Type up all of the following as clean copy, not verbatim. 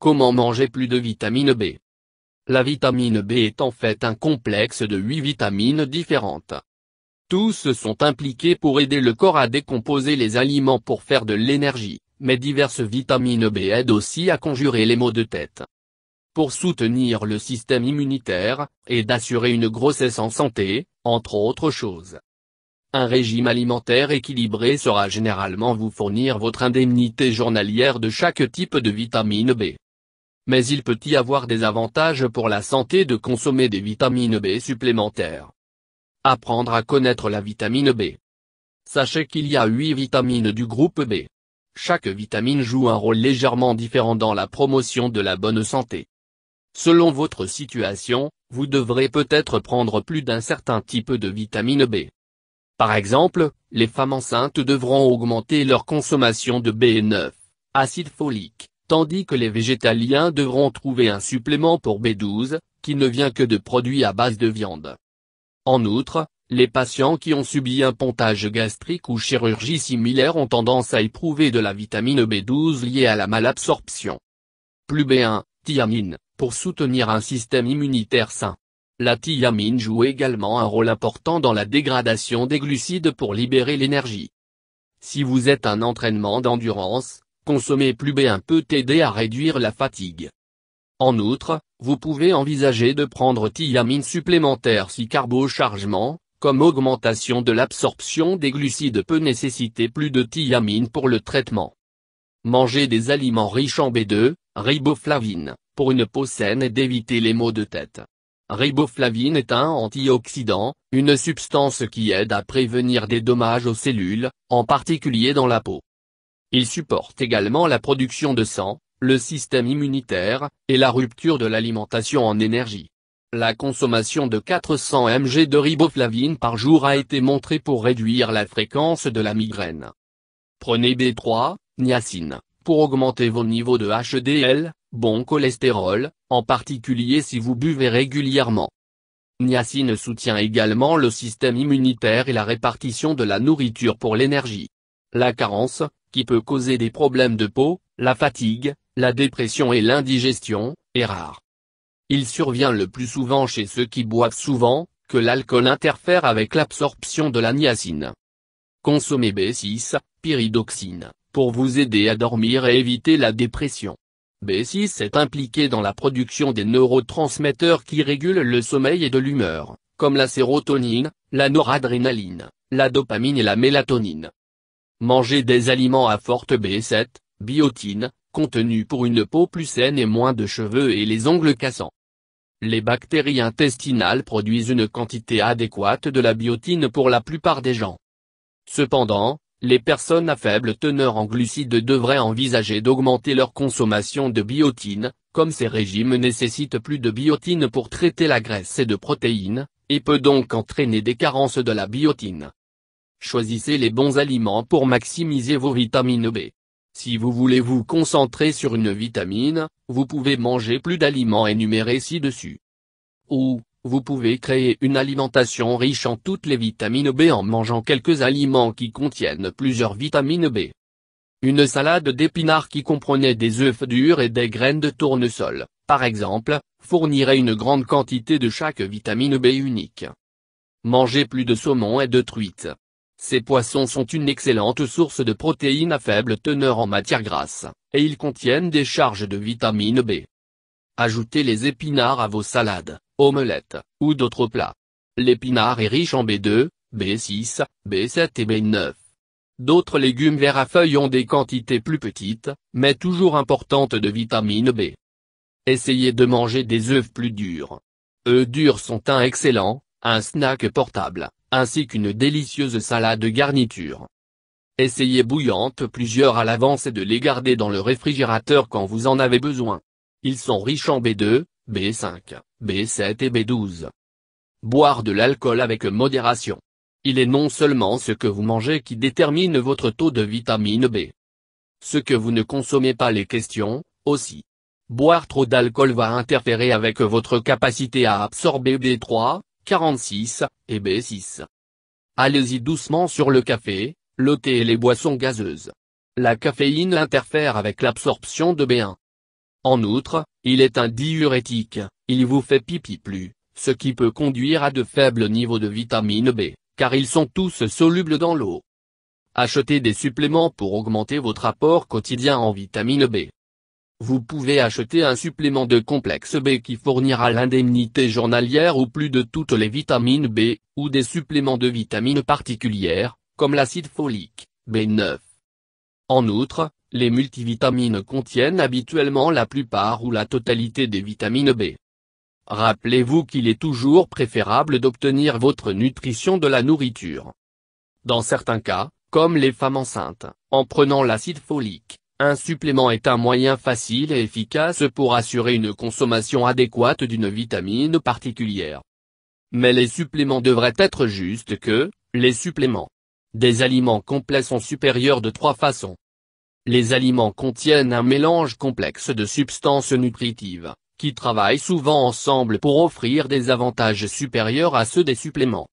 Comment manger plus de vitamine B? La vitamine B est en fait un complexe de 8 vitamines différentes. Tous sont impliqués pour aider le corps à décomposer les aliments pour faire de l'énergie, mais diverses vitamines B aident aussi à conjurer les maux de tête. Pour soutenir le système immunitaire, et d'assurer une grossesse en santé, entre autres choses. Un régime alimentaire équilibré sera généralement vous fournir votre indemnité journalière de chaque type de vitamine B. Mais il peut y avoir des avantages pour la santé de consommer des vitamines B supplémentaires. Apprendre à connaître la vitamine B. Sachez qu'il y a 8 vitamines du groupe B. Chaque vitamine joue un rôle légèrement différent dans la promotion de la bonne santé. Selon votre situation, vous devrez peut-être prendre plus d'un certain type de vitamine B. Par exemple, les femmes enceintes devront augmenter leur consommation de B9, acide folique, tandis que les végétaliens devront trouver un supplément pour B12, qui ne vient que de produits à base de viande. En outre, les patients qui ont subi un pontage gastrique ou chirurgie similaire ont tendance à éprouver de la vitamine B12 liée à la malabsorption. Plus B1, thiamine, pour soutenir un système immunitaire sain. La thiamine joue également un rôle important dans la dégradation des glucides pour libérer l'énergie. Si vous êtes un entraînement d'endurance, consommer plus B1 peut aider à réduire la fatigue. En outre, vous pouvez envisager de prendre thiamine supplémentaire si carbochargement, comme augmentation de l'absorption des glucides peut nécessiter plus de thiamine pour le traitement. Manger des aliments riches en B2, riboflavine, pour une peau saine et d'éviter les maux de tête. Riboflavine est un antioxydant, une substance qui aide à prévenir des dommages aux cellules, en particulier dans la peau. Il supporte également la production de sang, le système immunitaire, et la rupture de l'alimentation en énergie. La consommation de 400 mg de riboflavine par jour a été montrée pour réduire la fréquence de la migraine. Prenez B3, niacine, pour augmenter vos niveaux de HDL, bon cholestérol, en particulier si vous buvez régulièrement. Niacine soutient également le système immunitaire et la répartition de la nourriture pour l'énergie. La carence, qui peut causer des problèmes de peau, la fatigue, la dépression et l'indigestion, est rare. Il survient le plus souvent chez ceux qui boivent souvent, que l'alcool interfère avec l'absorption de la niacine. Consommez B6, pyridoxine, pour vous aider à dormir et éviter la dépression. B6 est impliqué dans la production des neurotransmetteurs qui régulent le sommeil et de l'humeur, comme la sérotonine, la noradrénaline, la dopamine et la mélatonine. Mangez des aliments à forte B7, biotine, contenus pour une peau plus saine et moins de cheveux et les ongles cassants. Les bactéries intestinales produisent une quantité adéquate de la biotine pour la plupart des gens. Cependant, les personnes à faible teneur en glucides devraient envisager d'augmenter leur consommation de biotine, comme ces régimes nécessitent plus de biotine pour traiter la graisse et de protéines, et peut donc entraîner des carences de la biotine. Choisissez les bons aliments pour maximiser vos vitamines B. Si vous voulez vous concentrer sur une vitamine, vous pouvez manger plus d'aliments énumérés ci-dessus. Ou, vous pouvez créer une alimentation riche en toutes les vitamines B en mangeant quelques aliments qui contiennent plusieurs vitamines B. Une salade d'épinards qui comprenait des œufs durs et des graines de tournesol, par exemple, fournirait une grande quantité de chaque vitamine B unique. Mangez plus de saumon et de truites. Ces poissons sont une excellente source de protéines à faible teneur en matière grasse, et ils contiennent des charges de vitamine B. Ajoutez les épinards à vos salades, omelettes, ou d'autres plats. L'épinard est riche en B2, B6, B7 et B9. D'autres légumes verts à feuilles ont des quantités plus petites, mais toujours importantes de vitamine B. Essayez de manger des œufs plus durs. Œufs durs sont un excellent, un snack portable, ainsi qu'une délicieuse salade garniture. Essayez bouillantes plusieurs à l'avance et de les garder dans le réfrigérateur quand vous en avez besoin. Ils sont riches en B2, B5, B7 et B12. Boire de l'alcool avec modération. Il est non seulement ce que vous mangez qui détermine votre taux de vitamine B. Ce que vous ne consommez pas les questions, aussi. Boire trop d'alcool va interférer avec votre capacité à absorber B3, 46, et B6. Allez-y doucement sur le café, le thé et les boissons gazeuses. La caféine interfère avec l'absorption de B1. En outre, il est un diurétique, il vous fait pipi plus, ce qui peut conduire à de faibles niveaux de vitamine B, car ils sont tous solubles dans l'eau. Achetez des suppléments pour augmenter votre apport quotidien en vitamine B. Vous pouvez acheter un supplément de complexe B qui fournira l'indemnité journalière ou plus de toutes les vitamines B, ou des suppléments de vitamines particulières, comme l'acide folique, B9. En outre, les multivitamines contiennent habituellement la plupart ou la totalité des vitamines B. Rappelez-vous qu'il est toujours préférable d'obtenir votre nutrition de la nourriture. Dans certains cas, comme les femmes enceintes, en prenant l'acide folique, un supplément est un moyen facile et efficace pour assurer une consommation adéquate d'une vitamine particulière. Mais les suppléments devraient être justes que, les suppléments des aliments complets sont supérieurs de 3 façons. Les aliments contiennent un mélange complexe de substances nutritives, qui travaillent souvent ensemble pour offrir des avantages supérieurs à ceux des suppléments.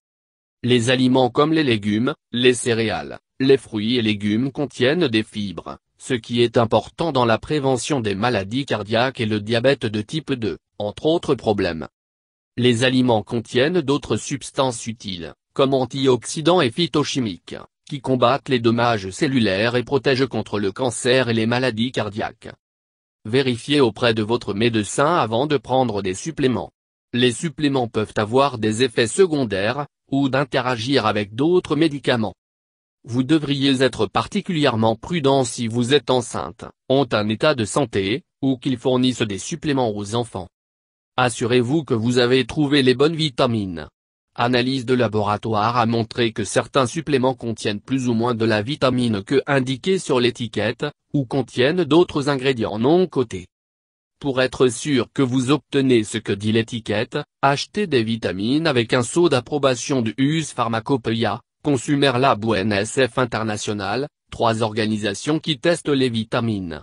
Les aliments comme les légumes, les céréales, les fruits et légumes contiennent des fibres, ce qui est important dans la prévention des maladies cardiaques et le diabète de type 2, entre autres problèmes. Les aliments contiennent d'autres substances utiles, comme antioxydants et phytochimiques, qui combattent les dommages cellulaires et protègent contre le cancer et les maladies cardiaques. Vérifiez auprès de votre médecin avant de prendre des suppléments. Les suppléments peuvent avoir des effets secondaires, ou d'interagir avec d'autres médicaments. Vous devriez être particulièrement prudent si vous êtes enceinte, ont un état de santé, ou qu'ils fournissent des suppléments aux enfants. Assurez-vous que vous avez trouvé les bonnes vitamines. Analyse de laboratoire a montré que certains suppléments contiennent plus ou moins de la vitamine que indiqué sur l'étiquette, ou contiennent d'autres ingrédients non cotés. Pour être sûr que vous obtenez ce que dit l'étiquette, achetez des vitamines avec un sceau d'approbation du US Pharmacopeia, Consumer Lab ou NSF International, 3 organisations qui testent les vitamines.